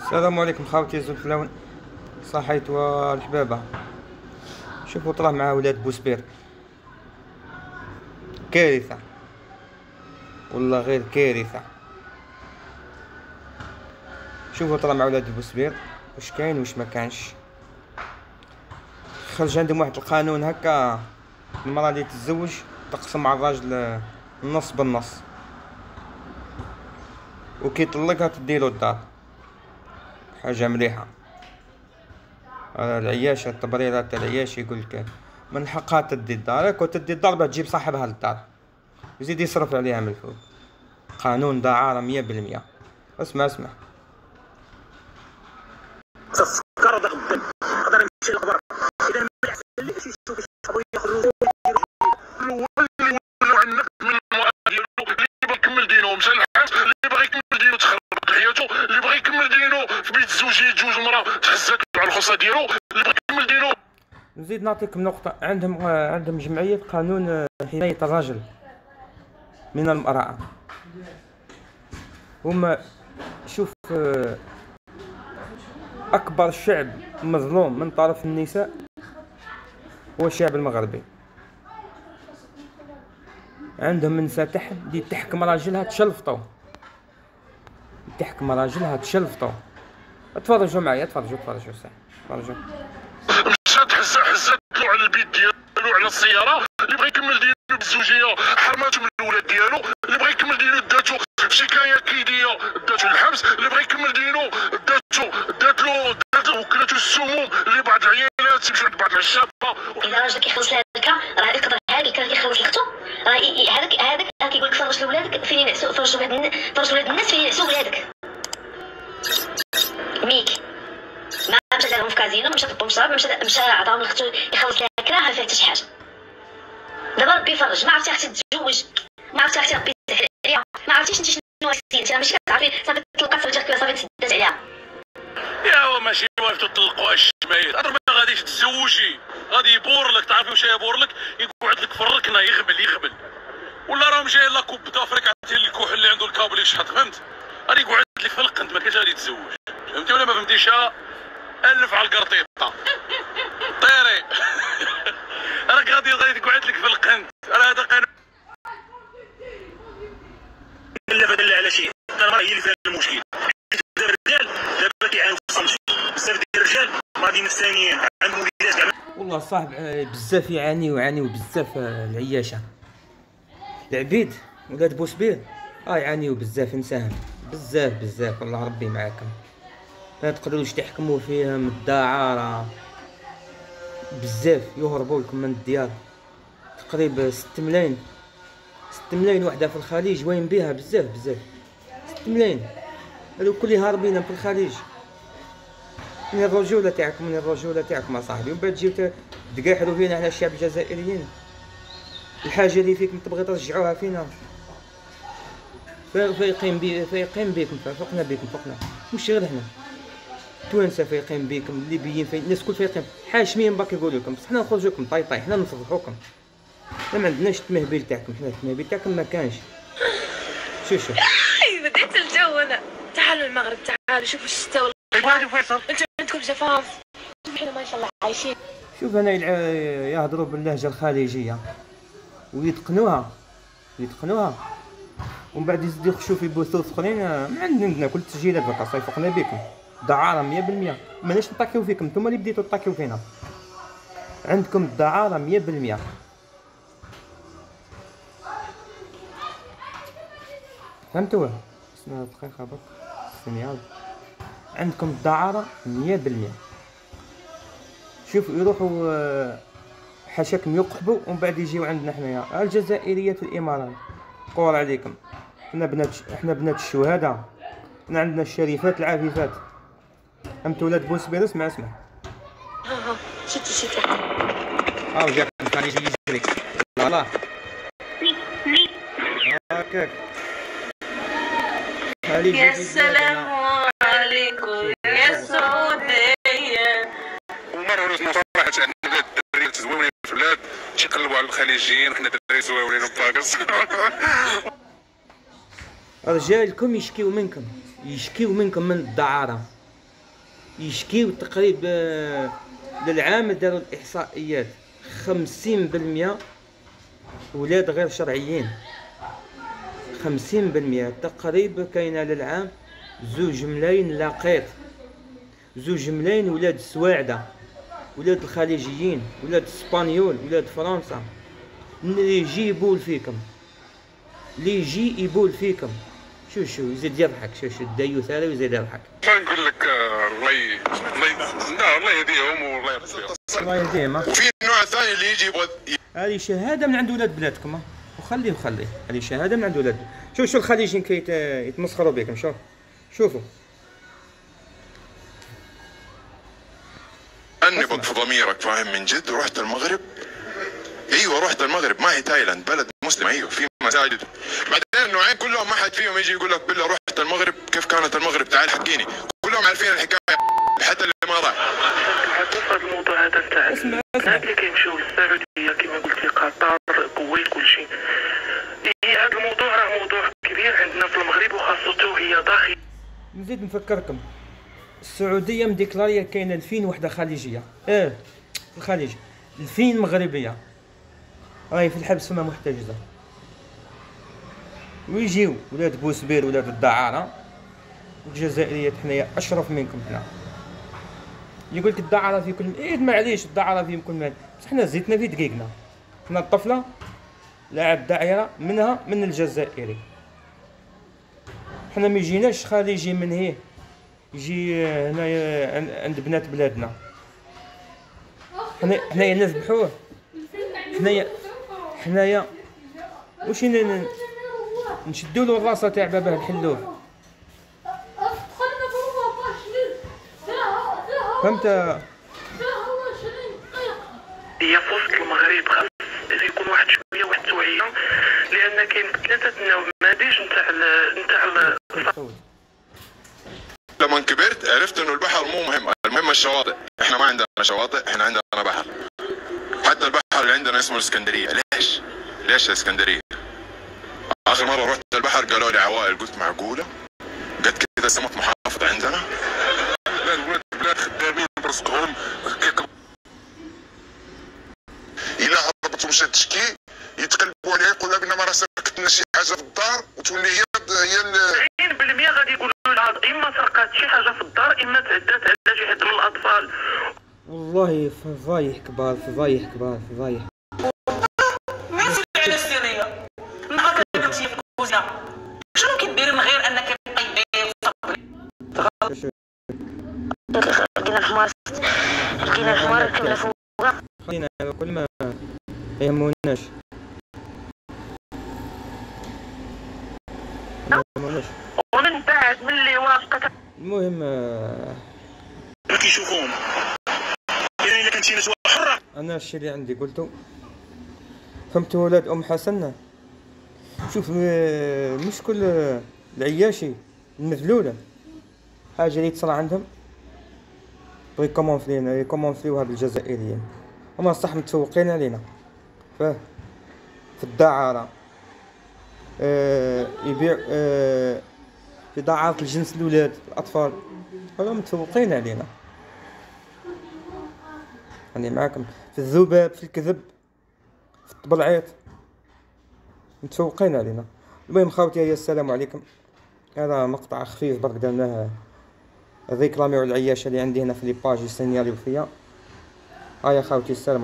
السلام عليكم خاوتي زلفلاون صحيت والحبابة. شوفوا طلع مع ولاد بوسبير كارثة، والله غير كارثة. شوفوا طلع مع ولاد بوسبير واش كاين واش ما كانش. خرج عندهم واحد القانون هكا، المرأة اللي تتزوج تقسم مع الراجل النص بالنص، وكي يطلقها تديلو الدار. حاجة مليحة. العياشة التبريرات تاع العياش يقولك من حقها تدي الدار، وتدي الدار بعد تجيب صاحبها للدار يزيد يصرف عليها من الفوق. قانون دعارة 100%. اسمع تفكر هذا غدا يقدر يمشي للقبر. اذا ما يحسن لك شي يشوف يصحابو يخرجوا يولوا عنك من المرأة ديالو اللي بغى يكمل دينو مشى للحبس، اللي بغى يكمل دينو تخربط حياته، اللي بغى يكمل دينو في بيت الزوجيه تزوج المراه تحزات على الخصه ديالو، اللي بغى يكمل دينو. نزيد نعطيكم نقطة. عندهم جمعية قانون حماية الرجل من المرأة. هما شوف، أكبر شعب مظلوم من طرف النساء هو الشعب المغربي. عندهم نساء اللي تحكم راجلها تشلفطو، تحكم راجلها تشلفطو. تفرجوا معايا، تفرجوا صح، تفرجوا. مشات حزات له على البيت ديالو على السياره، اللي بغى يكمل دينو بالزوجيه حرماتو من الاولاد ديالو، اللي بغى يكمل دينو داتو في شكايه كيديه داتو للحبس، اللي بغى يكمل دينو دات له وكلاتو السموم اللي بعض العيالات تمشي عند بعض العشابه. اذا راجل كيخلص لهذاك راه يقدر هذاك كيخلص لختو، راه هذاك كيقول لك فرج لولادك فين ينعسوا، فرج ولاد الناس فين ينعسوا ولادك. ميك ما مشى دارهم في كازينو، مشى طبهم شراب، مشى عطاهم لختو يخلص لها كراهه فيها حتى شي حاجه. دابا ربي يفرج. ما عرفتي اختي تتزوج، ما عرفتي اختي ربي يسهل عليها، ما عرفتيش انت شنو انت ماشي كتعرفي صافي طلقات رجالك صافي تسدات عليها. يا هو ماشي والو تطلقوا الشمايل، اضرب ما غاديش تزوجي غادي يبور لك. تعرفي واش يبور لك؟ يقعد لك في الركنه يغمل ولا راهم جايين لا كوب دافريك عرفتي الكحل اللي عنده الكابل يشحط، فهمت؟ غادي يقعد لك في القند، ما كاينش غادي يتزوج، فهمتي ولا ما فهمتيش؟ الف على القرطيطه طيري راك غادي يقعد لك في القند. راه هذا قانون لا بدل على شيء. المراه هي اللي فيها المشكل. الرجال دابا كيعانوا في الصمت، بزاف ديال الرجال غادي نفسانيين عندهم وليدات. والله صاحب بزاف يعانيو بزاف. العياشة العبيد ولاد بوسبير يعانيو بزاف، نساهم بزاف. والله ربي معاكم. ما تقدروش تحكموا فيهم الدعارة بزاف، يهربوا لكم من الديار. تقريبا 6 ملايين وحده في الخليج وين بها بزاف 6 ملايين هادو كل هاربين في الخليج. من الرجولة تاعكم اصاحبي، ومن بعد تجيو تقاحروا فينا على الشعب الجزائريين. الحاجة اللي فيكم تبغي ترجعوها فينا. فايقين بيكم، فوقنا مش غير حنا توانسه فايقين بيكم، الليبيين الناس كل فايقين حاشمين باك يقولوا لكم، بصح حنا نخرجوا لكم طاي حنا نفضحوكم. حنا ما عندناش التمهبيل تاعكم، حنا التمهبيل تاعكم ما كانش. شوف بدحت الجو. انا تعالوا المغرب، تعالوا شوفوا الشتاء والله. فيصل انتم عندكم جفاف، حنا ما شاء الله عايشين. شوف انا يهضروا باللهجه الخليجيه ويتقنوها ومن بعد يزيدوا يخشوا في بثوث اخرين. ما عندنا كل التسجيلات بقى صيفقنا بكم دعاره 100%. ماناش نطاكيو فيكم، نتوما اللي بديتوا تطاكيو فينا. عندكم الدعاره 100%. فهمتوا؟ اسمها دقيقه برك سينيال. عندكم الدعاره 100%. شوف يروحوا حاشاكم يقحبوا ومن بعد يجيو عندنا حنايا الجزائريات والامارات. قول عليكم احنا بنات الشهداء، حنا عندنا الشريفات العفيفات. فهمت ولاد بوسبير؟ اسمع شتي جاك الخليجي يجري لا هكاك. يا سلام عليكم يا سعودية. ومرة صراحة عندنا الدراري زوينين في البلاد تيقلبوا على الخليجيين، وحنا دراري زوينين وباكس. رجالكم يشكيو منكم من الدعارة. يشكيو تقريب للعام داروا الاحصائيات 50% ولاد غير شرعيين، 50% تقريبا. كاينه للعام 2 ملايين لقيط، 2 ملايين ولاد سواعده، ولاد الخليجيين، ولاد اسبانيول، ولاد فرنسا، اللي يجي يبول فيكم، اللي يجي يبول فيكم. شو يزيد يضحك، شو الديوث هذا ويزيد يضحك. ما نقول لك الله يهديهم والله يرزقهم. الله يهديهم. وفي النوع الثاني اللي يجي يبغى هذه شهاده من عند ولاد بلادكم، وخليه هذه شهاده من عند ولاد. شو الخليجيين يتمسخروا بكم. شوفوا أنبك في ضميرك، فاهم؟ من جد رحت المغرب. ايوه رحت المغرب، ما هي تايلاند، بلد مسلم. ايوه في مساجد. بعدين النوعين كلهم ما حد فيهم يجي يقول لك بالله رحت المغرب، كيف كانت المغرب، تعال حكيني. كلهم عارفين الحكايه حتى اللي ما راح. حتى الموضوع هذا نتاع الناس اللي كيمشيو للسعوديه كما قلتي، قطر، الكويت، كلشي. هذا الموضوع راه موضوع كبير عندنا في المغرب، وخاصته هي داخل. نزيد نفكركم، السعوديه مديكلاريه كاينه 2000 وحده خليجيه، الخليج 2000 مغربيه راهي في الحبس وما محتجزه. ويجيو ولاد بوسبير، ولاد الدعاره والجزائريات، حنايا اشرف منكم. حنا يقول لك الدعاره في كل معليش، الدعاره في كل مال، بصح حنا زيتنا في دقيقنا. حنا الطفله لاعب داعره منها من الجزائري. حنا ما يجيناش خليجي من هيه يجي هنايا عند بنات بلادنا. حنايا نذبحوه، حنايا واش نشدوا له الراسه تاع باباه الحلوف. فهمت؟ هي في وسط المغرب خاص يكون واحد شويه واحد التوعيه، لان كاين 3 نماذج نتاع لما كبرت عرفت انه البحر مو مهم، المهم الشواطئ. احنا ما عندنا شواطئ، احنا عندنا بحر. حتى البحر اللي عندنا اسمه الاسكندريه. ليش الاسكندريه؟ اخر مره رحت البحر قالوا لي عوائل، قلت معقوله؟ قد كذا سمك محافظ عندنا؟ لا البلاد خدامين برزقهم. الا هربت ومشات تشكي يتقلبوا عليها، يقول لها بنا ما راه سرقت لنا شي حاجه في الدار، وتولي هي 90% غادي يقولوا لها اما سرقات شي حاجه في الدار، اما تعدات على شي حد من الاطفال. والله فضايح كبار. ماشي على السريه. نهار كنمشي في الكوزينه شنو كديري من غير انك طيبي وصبري؟ لقينا الحمار ركبنا فوقه. خلينا كل ما يهموناش. ومن بعد ملي وافقت المهم كيشوفوهم. يعني الا كانت شي نسوه حره. انا الشيء اللي عندي قلته. فهمتوا ولاد ام حسن؟ شوف مش كل العياشي المذلوله حاجه اللي تصرى عندهم يكومونفليوها بالجزائريين. هما صح متفوقين علينا في الدعاره، يبيع في دعارة الجنس الأولاد الأطفال، هما متفوقين علينا. يعني معاكم في الذباب، في الكذب، في الطبلعيط، متفوقين علينا. المهم خوتي، السلام عليكم. هذا مقطع خفيف برك درناه ريكلاميو العياشة اللي عندي هنا في لي باج يسينياليو فيا. هيا خوتي، السلام.